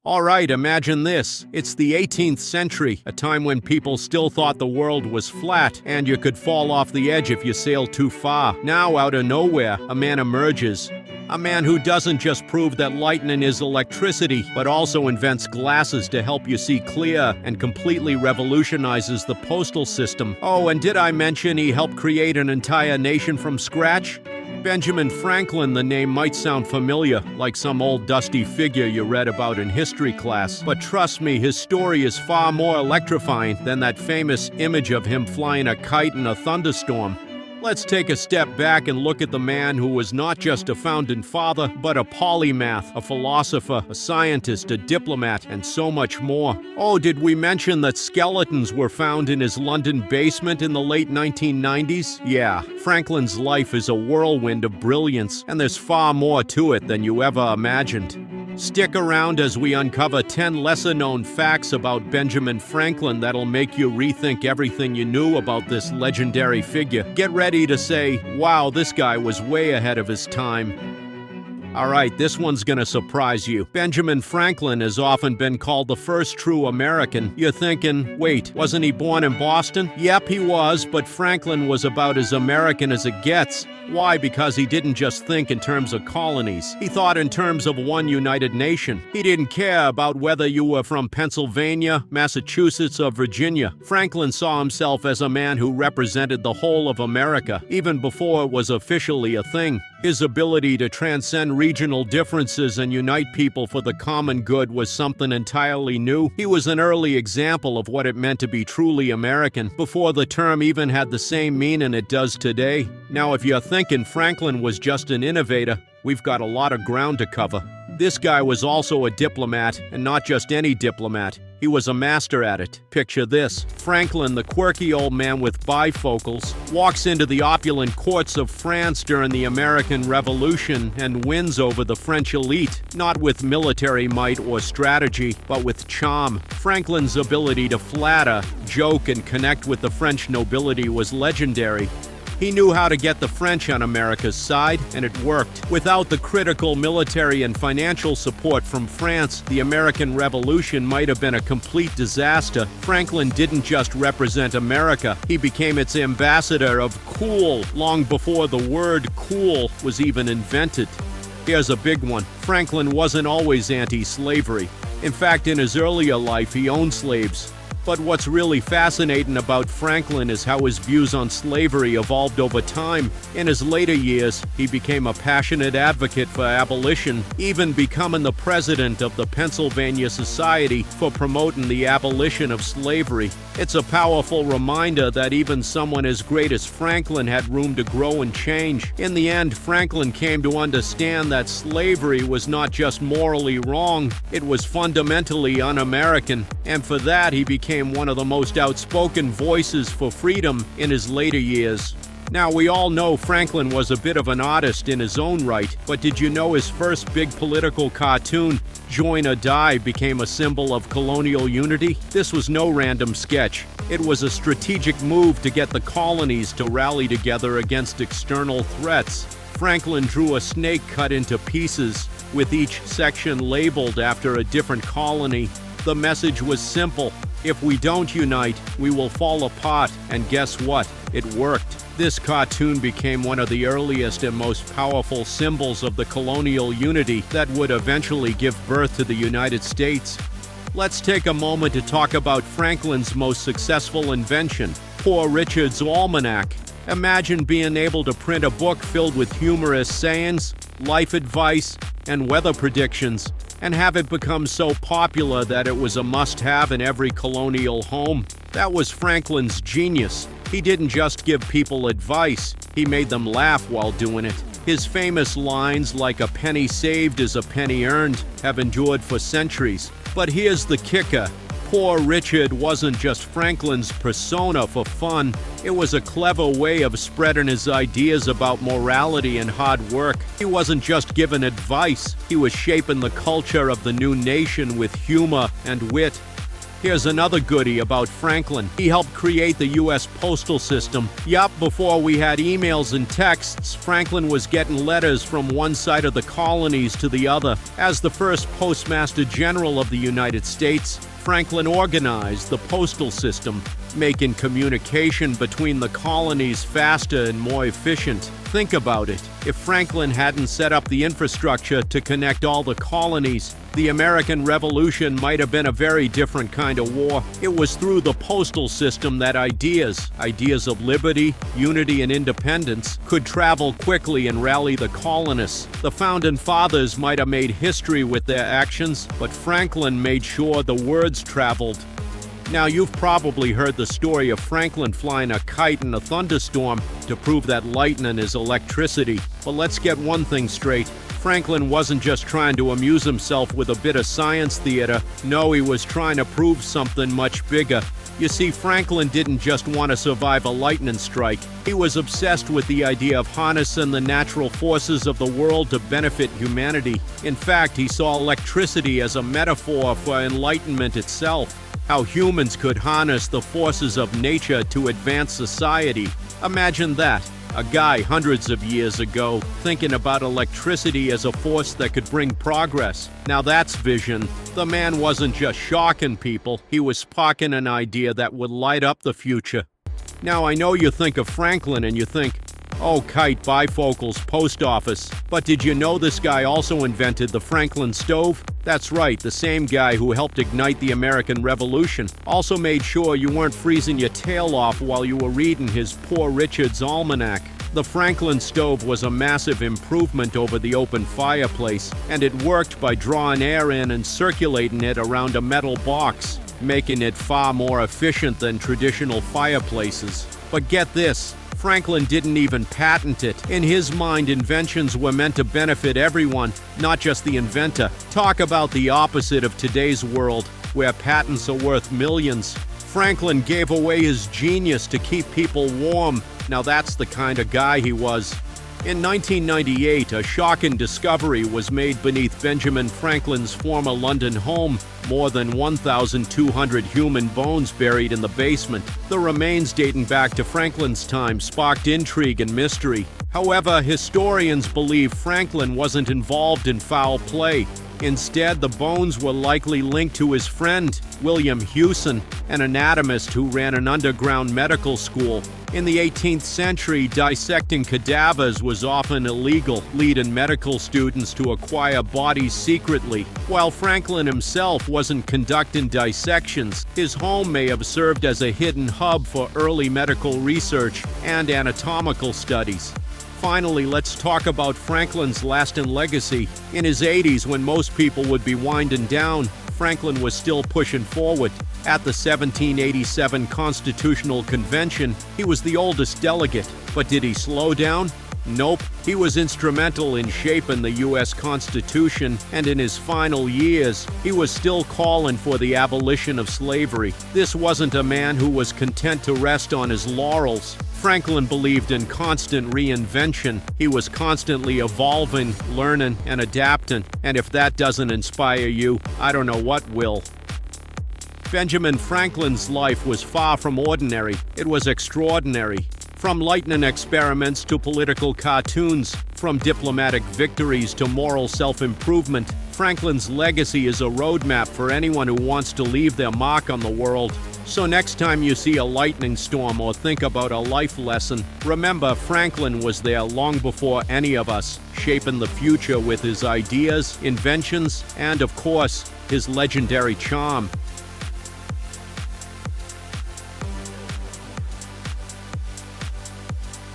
All right, imagine this. It's the 18th century, a time when people still thought the world was flat and you could fall off the edge if you sailed too far. Now, out of nowhere, a man emerges. A man who doesn't just prove that lightning is electricity, but also invents glasses to help you see clear and completely revolutionizes the postal system. Oh, and did I mention he helped create an entire nation from scratch? Benjamin Franklin, the name might sound familiar, like some old dusty figure you read about in history class. But trust me, his story is far more electrifying than that famous image of him flying a kite in a thunderstorm. Let's take a step back and look at the man who was not just a founding father, but a polymath, a philosopher, a scientist, a diplomat, and so much more. Oh, did we mention that skeletons were found in his London basement in the late 1990s? Yeah, Franklin's life is a whirlwind of brilliance, and there's far more to it than you ever imagined. Stick around as we uncover 10 lesser-known facts about Benjamin Franklin that'll make you rethink everything you knew about this legendary figure. Get ready to say, wow, this guy was way ahead of his time. All right, this one's gonna surprise you. Benjamin Franklin has often been called the first true American. You're thinking, wait, wasn't he born in Boston? Yep, he was, but Franklin was about as American as it gets. Why? Because he didn't just think in terms of colonies. He thought in terms of one united nation. He didn't care about whether you were from Pennsylvania, Massachusetts, or Virginia. Franklin saw himself as a man who represented the whole of America, even before it was officially a thing. His ability to transcend regional differences and unite people for the common good was something entirely new. He was an early example of what it meant to be truly American, before the term even had the same meaning it does today. Now, if you're thinking Franklin was just an innovator, we've got a lot of ground to cover. This guy was also a diplomat, and not just any diplomat. He was a master at it. Picture this. Franklin, the quirky old man with bifocals, walks into the opulent courts of France during the American Revolution and wins over the French elite, not with military might or strategy, but with charm. Franklin's ability to flatter, joke, and connect with the French nobility was legendary. He knew how to get the French on America's side, and it worked. Without the critical military and financial support from France, the American Revolution might have been a complete disaster. Franklin didn't just represent America, he became its ambassador of cool long before the word cool was even invented. Here's a big one. Franklin wasn't always anti-slavery. In fact, in his earlier life, he owned slaves. But what's really fascinating about Franklin is how his views on slavery evolved over time. In his later years, he became a passionate advocate for abolition, even becoming the president of the Pennsylvania Society for promoting the abolition of slavery. It's a powerful reminder that even someone as great as Franklin had room to grow and change. In the end, Franklin came to understand that slavery was not just morally wrong, it was fundamentally un-American, and for that he became one of the most outspoken voices for freedom in his later years. Now, we all know Franklin was a bit of an artist in his own right, but did you know his first big political cartoon, Join or Die, became a symbol of colonial unity? This was no random sketch. It was a strategic move to get the colonies to rally together against external threats. Franklin drew a snake cut into pieces, with each section labeled after a different colony. The message was simple. If we don't unite, we will fall apart, and guess what? It worked. This cartoon became one of the earliest and most powerful symbols of the colonial unity that would eventually give birth to the United States. Let's take a moment to talk about Franklin's most successful invention, Poor Richard's Almanac. Imagine being able to print a book filled with humorous sayings, life advice, and weather predictions, and have it become so popular that it was a must-have in every colonial home. That was Franklin's genius. He didn't just give people advice, he made them laugh while doing it. His famous lines, like "a penny saved is a penny earned," have endured for centuries. But here's the kicker. Poor Richard wasn't just Franklin's persona for fun. It was a clever way of spreading his ideas about morality and hard work. He wasn't just giving advice, he was shaping the culture of the new nation with humor and wit. Here's another goodie about Franklin. He helped create the U.S. postal system. Yup, before we had emails and texts, Franklin was getting letters from one side of the colonies to the other. As the first Postmaster General of the United States, Franklin organized the postal system, making communication between the colonies faster and more efficient. Think about it. If Franklin hadn't set up the infrastructure to connect all the colonies, the American Revolution might have been a very different kind of war. It was through the postal system that ideas of liberty, unity, and independence could travel quickly and rally the colonists. The Founding Fathers might have made history with their actions, but Franklin made sure the words traveled. Now, you've probably heard the story of Franklin flying a kite in a thunderstorm to prove that lightning is electricity. But let's get one thing straight. Franklin wasn't just trying to amuse himself with a bit of science theater. No, he was trying to prove something much bigger. You see, Franklin didn't just want to survive a lightning strike. He was obsessed with the idea of harnessing the natural forces of the world to benefit humanity. In fact, he saw electricity as a metaphor for enlightenment itself. How humans could harness the forces of nature to advance society. Imagine that. A guy hundreds of years ago thinking about electricity as a force that could bring progress. Now that's vision. The man wasn't just shocking people, he was sparking an idea that would light up the future. Now I know you think of Franklin and you think, oh, kite, bifocals, post office. But did you know this guy also invented the Franklin stove? That's right, the same guy who helped ignite the American Revolution. Also made sure you weren't freezing your tail off while you were reading his Poor Richard's Almanac. The Franklin stove was a massive improvement over the open fireplace, and it worked by drawing air in and circulating it around a metal box, making it far more efficient than traditional fireplaces. But get this, Franklin didn't even patent it. In his mind, inventions were meant to benefit everyone, not just the inventor. Talk about the opposite of today's world, where patents are worth millions. Franklin gave away his genius to keep people warm. Now that's the kind of guy he was. In 1998, a shocking discovery was made beneath Benjamin Franklin's former London home. More than 1,200 human bones buried in the basement. The remains dating back to Franklin's time sparked intrigue and mystery. However, historians believe Franklin wasn't involved in foul play. Instead, the bones were likely linked to his friend, William Hewson, an anatomist who ran an underground medical school. In the 18th century, dissecting cadavers was often illegal, leading medical students to acquire bodies secretly. While Franklin himself wasn't conducting dissections, his home may have served as a hidden hub for early medical research and anatomical studies. Finally, let's talk about Franklin's lasting legacy. In his 80s, when most people would be winding down, Franklin was still pushing forward. At the 1787 Constitutional Convention, he was the oldest delegate. But did he slow down? Nope. He was instrumental in shaping the U.S. Constitution, and in his final years, he was still calling for the abolition of slavery. This wasn't a man who was content to rest on his laurels. Franklin believed in constant reinvention. He was constantly evolving, learning, and adapting. And if that doesn't inspire you, I don't know what will. Benjamin Franklin's life was far from ordinary. It was extraordinary. From lightning experiments to political cartoons, from diplomatic victories to moral self-improvement, Franklin's legacy is a roadmap for anyone who wants to leave their mark on the world. So next time you see a lightning storm or think about a life lesson, remember Franklin was there long before any of us, shaping the future with his ideas, inventions, and of course, his legendary charm.